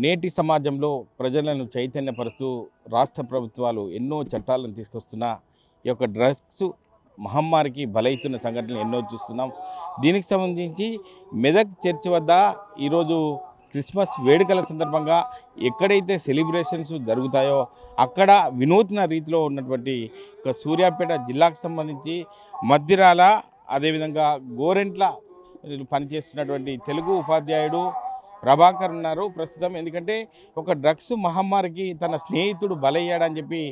నేటి సమాజంలో ప్రజలను చైతన్యపరుస్తూ రాష్ట్ర ప్రభుత్వాలు ఎన్నో చట్టాలను తీసుకొస్తున్నా ఈ యొక్క డ్రగ్స్ మహమ్మారికి బలైతున్న సంఘటనలు ఎన్నో చూస్తున్నాం. దీనికి సంబంధించి మెదక్ చర్చ్ వద్ద ఈరోజు క్రిస్మస్ వేడుకల సందర్భంగా ఎక్కడైతే సెలబ్రేషన్స్ జరుగుతాయో అక్కడ వినూత్న రీతిలో ఉన్నటువంటి సూర్యాపేట జిల్లాకు సంబంధించి మద్దిరాల అదేవిధంగా గోరెంట్ల పనిచేస్తున్నటువంటి తెలుగు ఉపాధ్యాయుడు ప్రభాకర్ ఉన్నారు ప్రస్తుతం. ఎందుకంటే ఒక డ్రగ్స్ మహమ్మారికి తన స్నేహితుడు బలయ్యాడని చెప్పి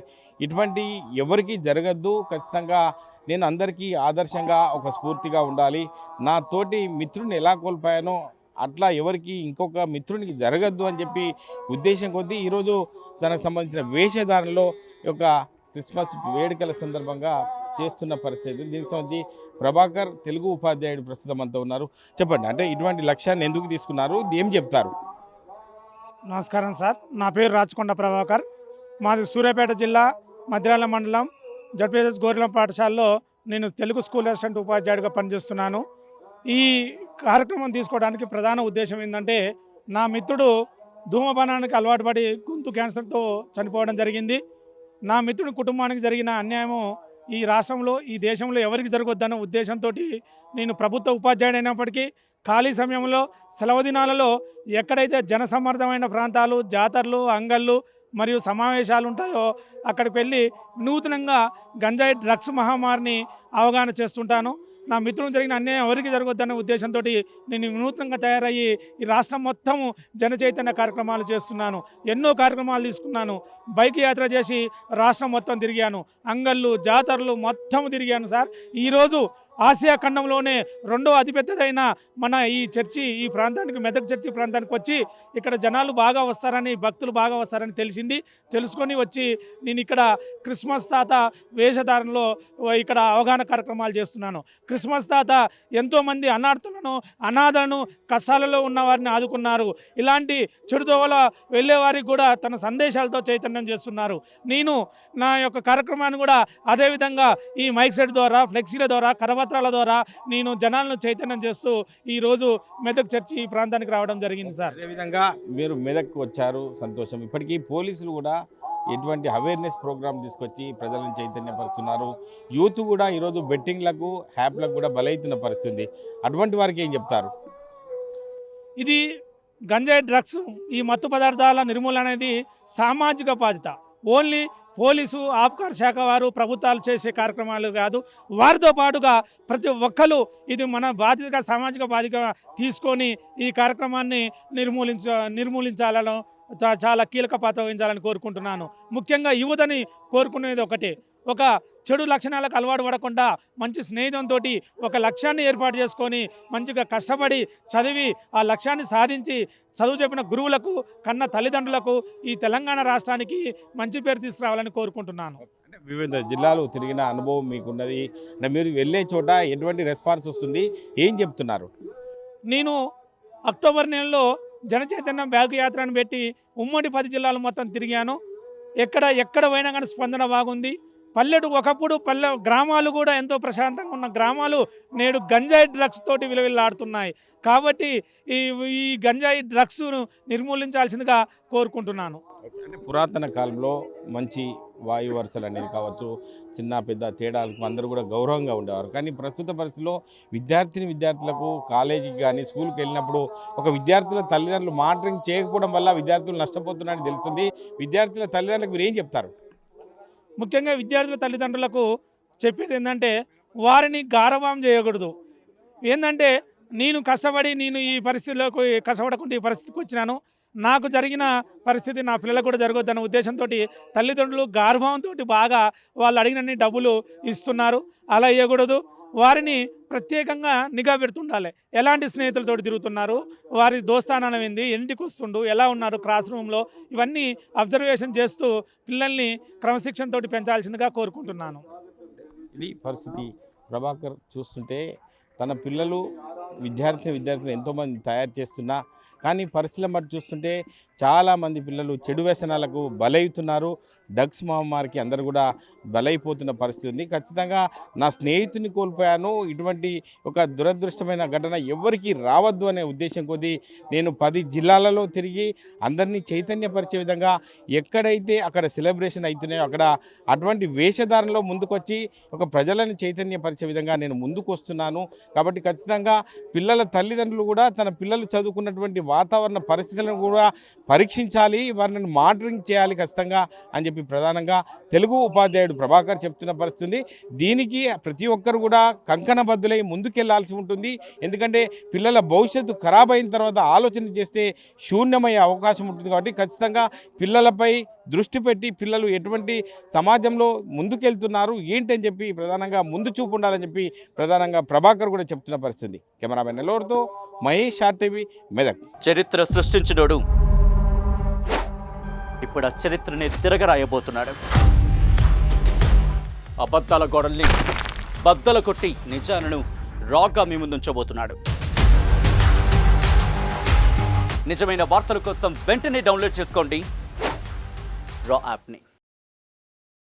ఇటువంటి ఎవరికి జరగద్దు, ఖచ్చితంగా నేను అందరికీ ఆదర్శంగా ఒక స్ఫూర్తిగా ఉండాలి, నా తోటి మిత్రుడిని ఎలా కోల్పోయానో అట్లా ఎవరికి ఇంకొక మిత్రునికి జరగద్దు అని చెప్పి ఉద్దేశం కొద్దీ ఈరోజు తనకు సంబంధించిన వేషధారణలో యొక్క క్రిస్మస్ వేడుకల సందర్భంగా చేస్తున్న పరిస్థితి. దీనికి సంబంధించి ప్రభాకర్ తెలుగు ఉపాధ్యాయుడు ప్రస్తుతం అంతా ఉన్నారు. చెప్పండి, అంటే ఇటువంటి లక్ష్యాన్ని ఎందుకు తీసుకున్నారు, ఏం చెప్తారు? నమస్కారం సార్, నా పేరు రాచకొండ ప్రభాకర్. మాది సూర్యాపేట జిల్లా మద్దిరాల మండలం జడ్పీఎస్ గోరెలం పాఠశాలలో నేను తెలుగు స్కూల్ అసిస్టెంట్ ఉపాధ్యాయుడిగా పనిచేస్తున్నాను. ఈ కార్యక్రమం తీసుకోవడానికి ప్రధాన ఉద్దేశం ఏంటంటే, నా మిత్రుడు ధూమపానానికి అలవాటు పడి గొంతు క్యాన్సర్తో చనిపోవడం జరిగింది. నా మిత్రుడి కుటుంబానికి జరిగిన అన్యాయము ఈ రాష్ట్రంలో ఈ దేశంలో ఎవరికి జరగొద్దన్న ఉద్దేశంతో నేను ప్రభుత్వ ఉపాధ్యాయుడు అయినప్పటికీ ఖాళీ సమయంలో సెలవు దినాలలో ఎక్కడైతే జనసమ్మర్దమైన ప్రాంతాలు, జాతరలు, అంగళ్ళు మరియు సమావేశాలు ఉంటాయో అక్కడికి వెళ్ళి నూతనంగా గంజాయి డ్రగ్స్ మహమ్మారిని అవగాహన చేస్తుంటాను. నా మిత్రులు జరిగిన అన్యాయం ఎవరికి జరగొద్దన్న ఉద్దేశంతో నేను వినూత్నంగా తయారయ్యి ఈ రాష్ట్రం మొత్తం జనచైతన్య కార్యక్రమాలు చేస్తున్నాను. ఎన్నో కార్యక్రమాలు తీసుకున్నాను. బైక్ యాత్ర చేసి రాష్ట్రం మొత్తం తిరిగాను. అంగళ్ళు, జాతరలు మొత్తం తిరిగాను సార్. ఈరోజు ఆసియా ఖండంలోనే రెండో అతిపెద్దదైన మన ఈ చర్చి ఈ ప్రాంతానికి, మెదక్ చర్చి ప్రాంతానికి వచ్చి ఇక్కడ జనాలు బాగా వస్తారని, భక్తులు బాగా వస్తారని తెలుసుకొని వచ్చి నేను ఇక్కడ క్రిస్మస్ తాత వేషధారణలో ఇక్కడ అవగాహన కార్యక్రమాలు చేస్తున్నాను. క్రిస్మస్ తాత ఎంతోమంది అనాథులను, అనాథలను, కష్టాలలో ఉన్న వారిని ఆదుకున్నారు. ఇలాంటి చెడుదోవల వెళ్ళేవారికి కూడా తన సందేశాలతో చైతన్యం చేస్తున్నారు. నేను నా యొక్క కార్యక్రమాన్ని కూడా అదేవిధంగా ఈ మైక్ సెట్ ద్వారా, ఫ్లెక్సీల ద్వారా, కరపత్రాల ద్వారా నేను జనాలను చైతన్యం చేస్తూ ఈరోజు మెదక్ చర్చి ఈ ప్రాంతానికి రావడం జరిగింది సార్. అదేవిధంగా మీరు మెదక్ వచ్చారు, సంతోషం. ఇప్పటికీ పోలీసులు కూడా ఎటువంటి అవేర్నెస్ ప్రోగ్రామ్ తీసుకొచ్చి ప్రజలను చైతన్యపరుస్తున్నారు. యూత్ కూడా ఈరోజు బెట్టింగ్లకు, హ్యాప్లకు కూడా బలైతున్న పరిస్థితి. అటువంటి వారికి ఏం చెప్తారు? ఇది గంజాయి డ్రగ్స్, ఈ మత్తు పదార్థాల నిర్మూలన అనేది సామాజిక బాధ్యత. ఓన్లీ పోలీసు, ఆబ్కార్ శాఖ వారు, ప్రభుత్వాలు చేసే కార్యక్రమాలు కాదు. వారితో పాటుగా ప్రతి ఒక్కరు ఇది మన బాధ్యతగా, సామాజిక బాధ్యత తీసుకొని ఈ కార్యక్రమాన్ని నిర్మూలించాలని చాలా కీలక పాత్ర వహించాలని కోరుకుంటున్నాను. ముఖ్యంగా యువతని కోరుకునేది ఒకటే, ఒక చెడు లక్షణాలకు అలవాటు పడకుండా మంచి స్నేహితంతో ఒక లక్ష్యాన్ని ఏర్పాటు చేసుకొని మంచిగా కష్టపడి చదివి ఆ లక్ష్యాన్ని సాధించి చదువు చెప్పిన గురువులకు, కన్న తల్లిదండ్రులకు, ఈ తెలంగాణ రాష్ట్రానికి మంచి పేరు తీసుకురావాలని కోరుకుంటున్నాను. అంటే వివిధ జిల్లాలు తిరిగిన అనుభవం మీకున్నది. అంటే మీరు వెళ్ళే చోట ఎటువంటి రెస్పాన్స్ వస్తుంది, ఏం చెప్తున్నారు? నేను అక్టోబర్ నెలలో జనచైతన్యం బ్యాగ్ యాత్రను పెట్టి ఉమ్మడి 10 జిల్లాలు మొత్తం తిరిగాను. ఎక్కడ పోయినా కానీ స్పందన బాగుంది. ఒకప్పుడు గ్రామాలు కూడా ఎంతో ప్రశాంతంగా ఉన్న గ్రామాలు నేడు గంజాయి డ్రగ్స్ తోటి విలవిల్లాడుతున్నాయి. కాబట్టి ఈ గంజాయి డ్రగ్స్ను నిర్మూలించాల్సిందిగా కోరుకుంటున్నాను. అంటే పురాతన కాలంలో మంచి వాయు వరుసలు అనేది కావచ్చు, చిన్న పెద్ద తేడాలకు అందరూ కూడా గౌరవంగా ఉండేవారు. కానీ ప్రస్తుత పరిస్థితిలో విద్యార్థులకు కాలేజీకి కానీ స్కూల్కి వెళ్ళినప్పుడు ఒక విద్యార్థుల తల్లిదండ్రులు మానిటరింగ్ చేయకపోవడం వల్ల విద్యార్థులు నష్టపోతున్నారని తెలుస్తుంది. విద్యార్థుల తల్లిదండ్రులకు మీరు ఏం చెప్తారు? ముఖ్యంగా విద్యార్థుల తల్లిదండ్రులకు చెప్పేది ఏంటంటే, వారిని గారవం చేయకూడదు. ఏంటంటే నేను కష్టపడి నేను ఈ పరిస్థితిలోకి కష్టపడకుండా ఈ పరిస్థితికి వచ్చినాను. నాకు జరిగిన పరిస్థితి నా పిల్లలకు కూడా జరగొద్దన్న ఉద్దేశంతో తల్లిదండ్రులు గార్భంతో బాగా వాళ్ళు అడిగినన్ని డబ్బులు ఇస్తున్నారు. అలా ఇవ్వకూడదు. వారిని ప్రత్యేకంగా నిఘా పెడుతుండాలి. ఎలాంటి స్నేహితులతో తిరుగుతున్నారు, వారి దోస్తానం ఏంది, ఇంటికి వస్తుండు, ఎలా ఉన్నారు క్లాస్ రూమ్లో, ఇవన్నీ అబ్జర్వేషన్ చేస్తూ పిల్లల్ని క్రమశిక్షణతో పెంచాల్సిందిగా కోరుకుంటున్నాను. ఇది పరిస్థితి. ప్రభాకర్ చూస్తుంటే తన పిల్లలు విద్యార్థులు ఎంతోమంది తయారు చేస్తున్నా కానీ పరిస్థితులను బట్టి చూస్తుంటే చాలామంది పిల్లలు చెడు వ్యసనాలకు బలవుతున్నారు. డ్రగ్స్ మహమ్మారికి అందరూ కూడా బలైపోతున్న పరిస్థితి ఉంది. ఖచ్చితంగా నా స్నేహితుని కోల్పోయాను, ఇటువంటి ఒక దురదృష్టమైన ఘటన ఎవరికి రావద్దు అనే ఉద్దేశం కొద్దీ నేను 10 జిల్లాలలో తిరిగి అందరినీ చైతన్యపరిచే విధంగా ఎక్కడైతే అక్కడ సెలబ్రేషన్ అవుతున్నాయో అక్కడ అటువంటి వేషధారణలో ముందుకొచ్చి ఒక ప్రజలను చైతన్యపరిచే విధంగా నేను ముందుకు వస్తున్నాను. కాబట్టి ఖచ్చితంగా పిల్లల తల్లిదండ్రులు కూడా తన పిల్లలు చదువుకున్నటువంటి వాతావరణ పరిస్థితులను కూడా పరీక్షించాలి, వారిని మానిటరింగ్ చేయాలి ఖచ్చితంగా అని చెప్పి ప్రధానంగా తెలుగు ఉపాధ్యాయుడు ప్రభాకర్ చెప్తున్న పరిస్థితి. దీనికి ప్రతి ఒక్కరు కూడా కంకణబద్దులై ముందుకెళ్లాల్సి ఉంటుంది. ఎందుకంటే పిల్లల భవిష్యత్తు ఖరాబ్ అయిన తర్వాత ఆలోచన చేస్తే శూన్యమయ్యే అవకాశం ఉంటుంది. కాబట్టి ఖచ్చితంగా పిల్లలపై దృష్టి పెట్టి పిల్లలు ఎటువంటి సమాజంలో ముందుకెళ్తున్నారు ఏంటని చెప్పి ప్రధానంగా ముందు చూపు ఉండాలని చెప్పి ప్రధానంగా ప్రభాకర్ కూడా చెప్తున్న పరిస్థితి. కెమెరామెన్ నెల్లూరుతో మహేష్, RTV, మెదక్. చరిత్ర సృష్టించినోడు ఇప్పుడు ఆ చరిత్రని తిరగరాయబోతున్నాడు. అబద్ధాల గోడల్ని బద్దలు కొట్టి నిజాలను రాగా మీ ముందుంచబోతున్నాడు. నిజమైన వార్తల కోసం వెంటనే డౌన్లోడ్ చేసుకోండి రా యాప్ని.